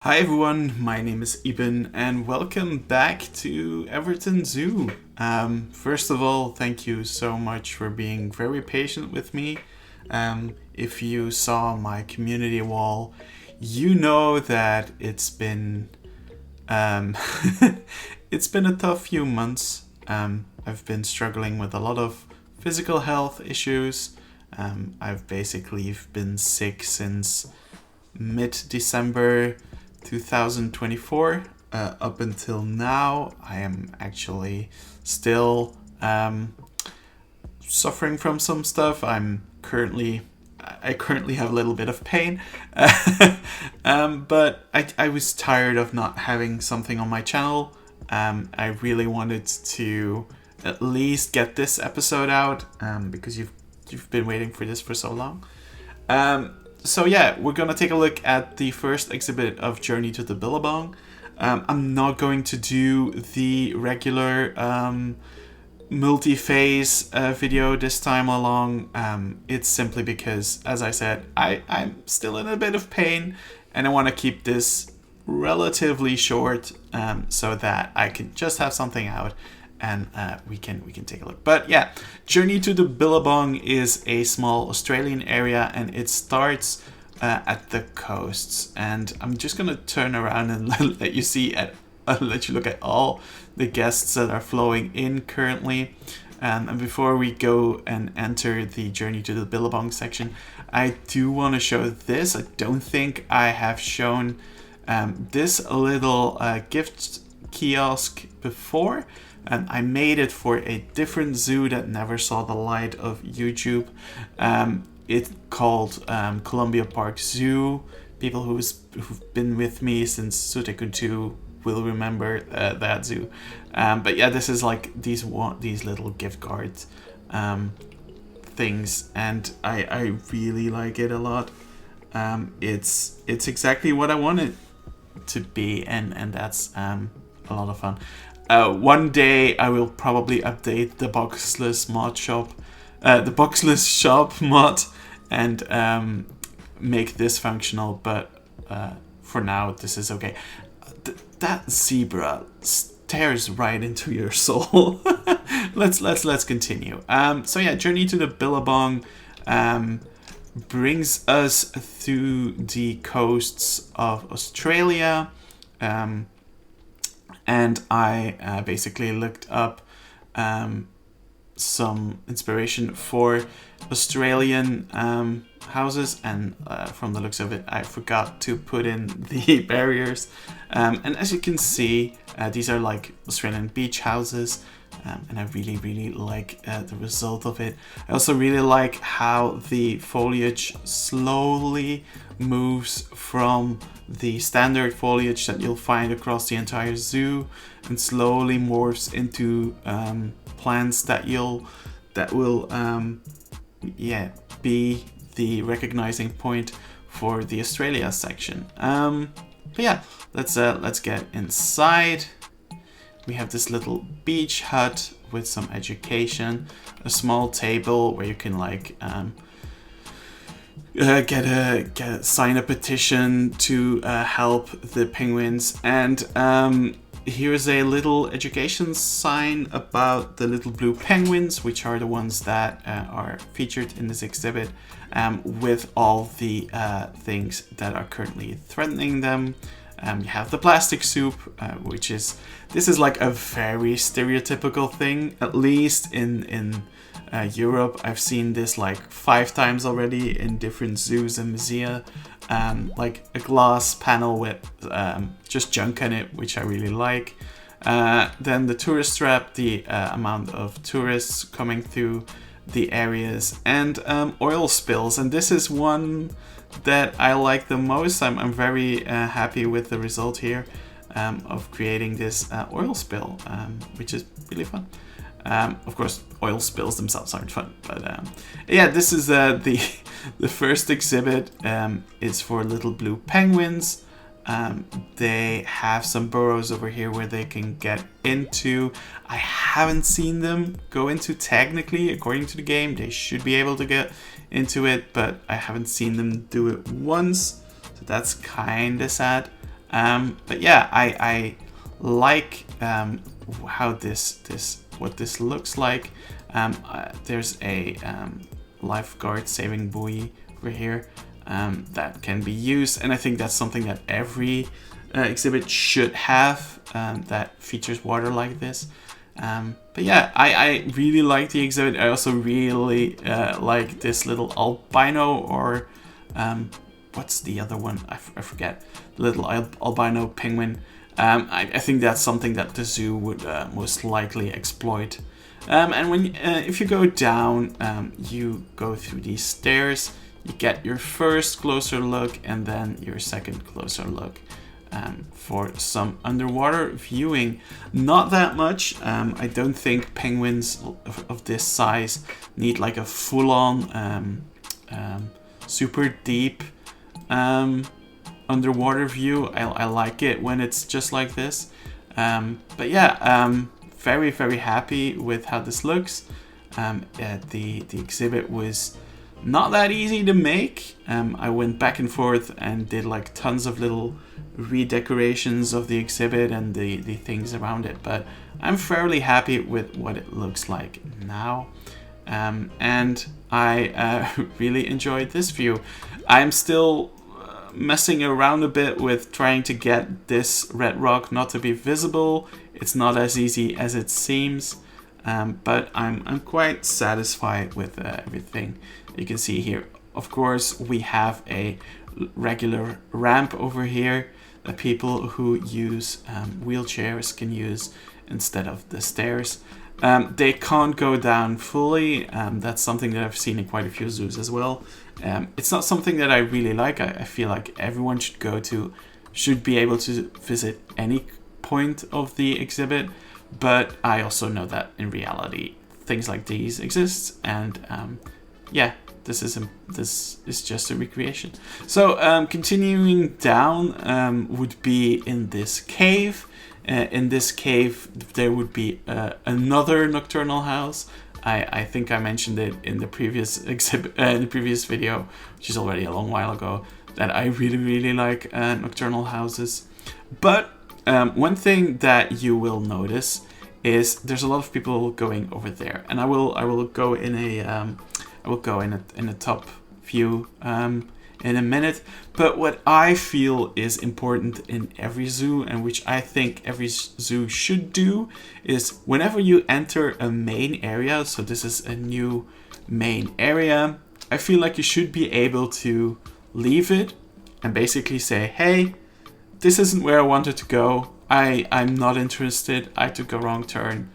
Hi everyone, my name is Iben and welcome back to Everton Zoo. First of all, thank you so much for being very patient with me. If you saw my community wall, you know that it's been it's been a tough few months. I've been struggling with a lot of physical health issues. I've basically been sick since mid-December 2024 up until now. I am actually still suffering from some stuff. I currently have a little bit of pain, but I was tired of not having something on my channel. I really wanted to at least get this episode out because you've been waiting for this for so long. So yeah, we're gonna take a look at the first exhibit of Journey to the Billabong. I'm not going to do the regular multi-phase video this time along. It's simply because, as I said, I'm still in a bit of pain and I want to keep this relatively short so that I can just have something out and we can take a look. But yeah, Journey to the Billabong is a small Australian area and it starts at the coasts. And I'm just gonna turn around and let you see let you look at all the guests that are flowing in currently. And before we go and enter the Journey to the Billabong section, I do want to show this. I don't think I have shown this little gift kiosk before. I made it for a different zoo that never saw the light of YouTube. It's called Columbia Park Zoo. People who've been with me since Zoo 2 will remember that zoo. But yeah, this is like these little gift cards things, and I really like it a lot. It's exactly what I want it to be, and that's a lot of fun. One day I will probably update the boxless mod shop, the boxless shop mod, and make this functional. But for now, this is okay. That zebra stares right into your soul. Let's continue. So yeah, Journey to the Billabong brings us through the coasts of Australia. And I basically looked up some inspiration for Australian houses, and from the looks of it, I forgot to put in the barriers. And as you can see, these are like Australian beach houses, and I really like the result of it. I also really like how the foliage slowly moves from the standard foliage that you'll find across the entire zoo and slowly morphs into plants that will be the recognizing point for the Australia section. But yeah, let's get inside. We have this little beach hut with some education, a small table where you can like sign a petition to help the penguins, and here's a little education sign about the little blue penguins, which are the ones that are featured in this exhibit, with all the things that are currently threatening them. You have the plastic soup, this is like a very stereotypical thing, at least in Europe. I've seen this like 5 times already in different zoos and musea. Like a glass panel with just junk in it, which I really like. Then the tourist trap, the amount of tourists coming through the areas, and oil spills. And this is one that I like the most. I'm very happy with the result here of creating this oil spill, which is really fun. Of course, oil spills themselves aren't fun, but yeah, this is the first exhibit. It's for little blue penguins. They have some burrows over here where they can get into. I haven't seen them go into technically. According to the game, they should be able to get into it, but I haven't seen them do it once, so that's kind of sad. But yeah, I like how what this looks like. There's a lifeguard saving buoy over here that can be used, and I think that's something that every exhibit should have, that features water like this. But yeah, I really like the exhibit. I also really like this little albino, or what's the other one? I forget. Little albino penguin. I think that's something that the zoo would most likely exploit. And when if you go down, you go through these stairs. You get your first closer look, and then your second closer look. For some underwater viewing. Not that much. I don't think penguins of this size need like a full-on super deep underwater view. I like it when it's just like this. But yeah, very, very happy with how this looks. The exhibit was not that easy to make. I went back and forth and did like tons of little redecorations of the exhibit and the things around it, but I'm fairly happy with what it looks like now. And I really enjoyed this view. I'm still messing around a bit with trying to get this red rock not to be visible. It's not as easy as it seems, but I'm quite satisfied with everything you can see here. Of course, we have a regular ramp over here that people who use wheelchairs can use instead of the stairs. They can't go down fully. That's something that I've seen in quite a few zoos as well. It's not something that I really like. I feel like everyone should be able to visit any point of the exhibit, but I also know that in reality things like these exist, and yeah, this is just a recreation. So continuing down would be in this cave. In this cave there would be another nocturnal house. I think I mentioned it in the previous exhibit, in the previous video, which is already a long while ago, that I really like nocturnal houses. But one thing that you will notice is there's a lot of people going over there, and I will go in a top view in a minute. But what I feel is important in every zoo, and which I think every zoo should do, is whenever you enter a main area, so this is a new main area, I feel like you should be able to leave it and basically say, hey, this isn't where I wanted to go. I'm not interested. I took a wrong turn.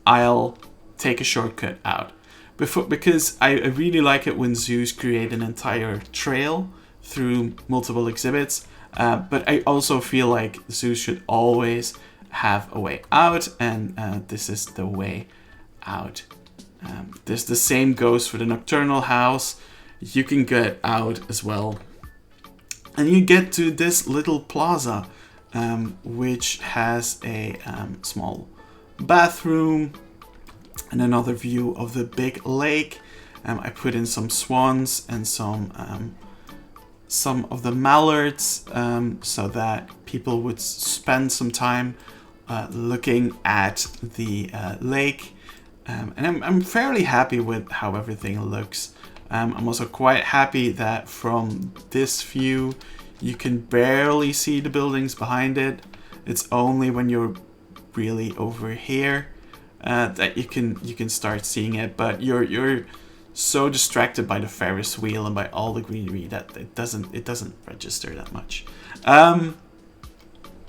I'll take a shortcut out. Because I really like it when zoos create an entire trail through multiple exhibits. But I also feel like zoos should always have a way out, and this is the way out. The same goes for the nocturnal house. You can get out as well. And you get to this little plaza, which has a small bathroom and another view of the big lake. I put in some swans and some of the mallards, so that people would spend some time looking at the lake. And I'm fairly happy with how everything looks. I'm also quite happy that from this view you can barely see the buildings behind it. It's only when you're really over here that you can start seeing it, but you're so distracted by the Ferris wheel and by all the greenery that it doesn't register that much.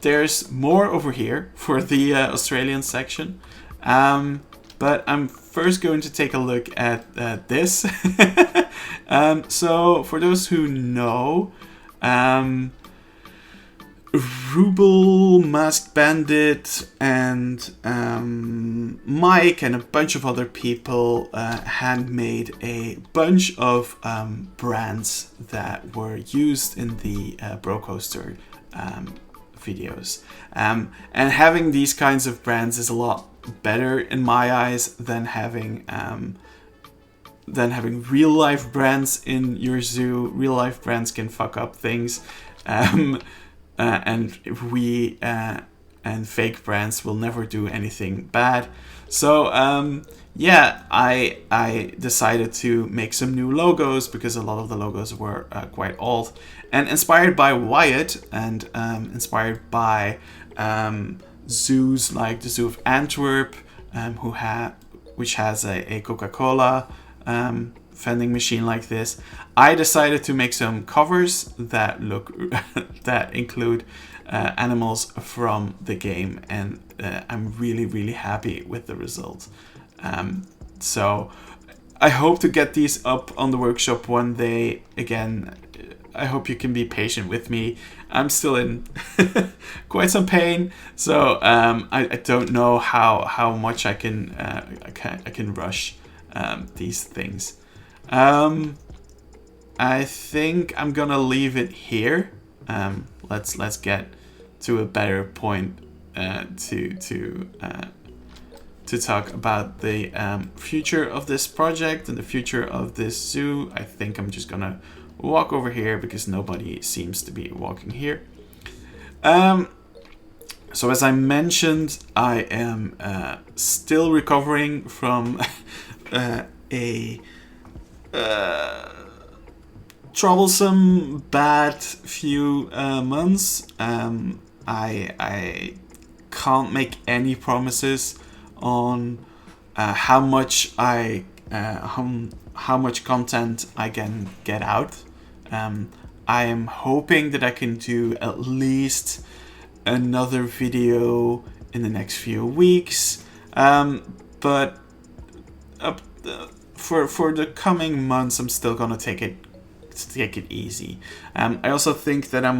There's more over here for the Australian section, but I'm first going to take a look at this. So for those who know, Rubel, Maskedbandit, and Mike and a bunch of other people handmade a bunch of brands that were used in the Brocoaster videos. And having these kinds of brands is a lot better in my eyes than having real life brands in your zoo. Real life brands can fuck up things. and we and fake brands will never do anything bad. So yeah, I decided to make some new logos because a lot of the logos were quite old, and inspired by Wyatt and inspired by zoos like the Zoo of Antwerp, which has a Coca-Cola vending machine like this. I decided to make some covers that look that include animals from the game, and I'm really happy with the result. So I hope to get these up on the workshop one day. Again, I hope you can be patient with me. I'm still in quite some pain, so I don't know how much I can rush these things. I think I'm gonna leave it here. Let's get to a better point to talk about the future of this project and the future of this zoo. I think I'm just gonna walk over here because nobody seems to be walking here. So as I mentioned, I am still recovering from a troublesome bad few months. I can't make any promises on how much content I can get out. I am hoping that I can do at least another video in the next few weeks, but for the coming months, I'm still gonna take it easy. I also think that I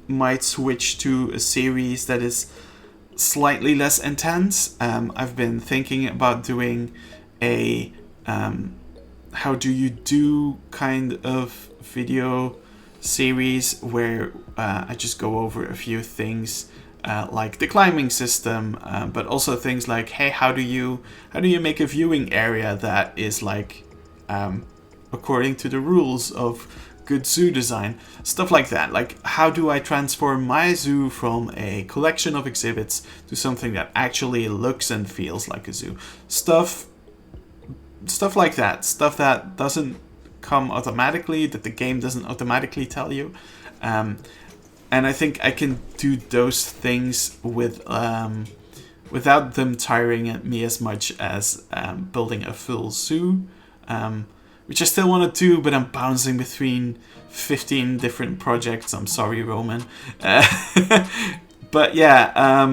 might switch to a series that is slightly less intense. I've been thinking about doing a how do you do kind of video series where I just go over a few things like the climbing system, but also things like, hey, how do you make a viewing area that is like according to the rules of good zoo design, stuff like that. Like, how do I transform my zoo from a collection of exhibits to something that actually looks and feels like a zoo? Stuff like that. Stuff that doesn't come automatically, that the game doesn't automatically tell you. And I think I can do those things with without them tiring at me as much as building a full zoo, which I still want to do, but I'm bouncing between 15 different projects. I'm sorry, Roman. But yeah,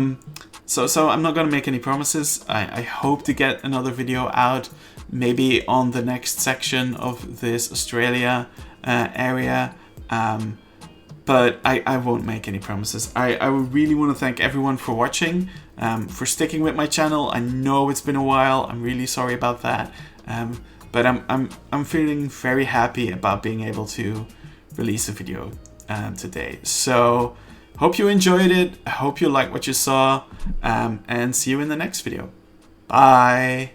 so I'm not going to make any promises. I hope to get another video out, maybe on the next section of this Australia area. But I won't make any promises. I really want to thank everyone for watching, for sticking with my channel. I know it's been a while. I'm really sorry about that. But I'm feeling very happy about being able to release a video today. So hope you enjoyed it. I hope you liked what you saw, and see you in the next video. Bye.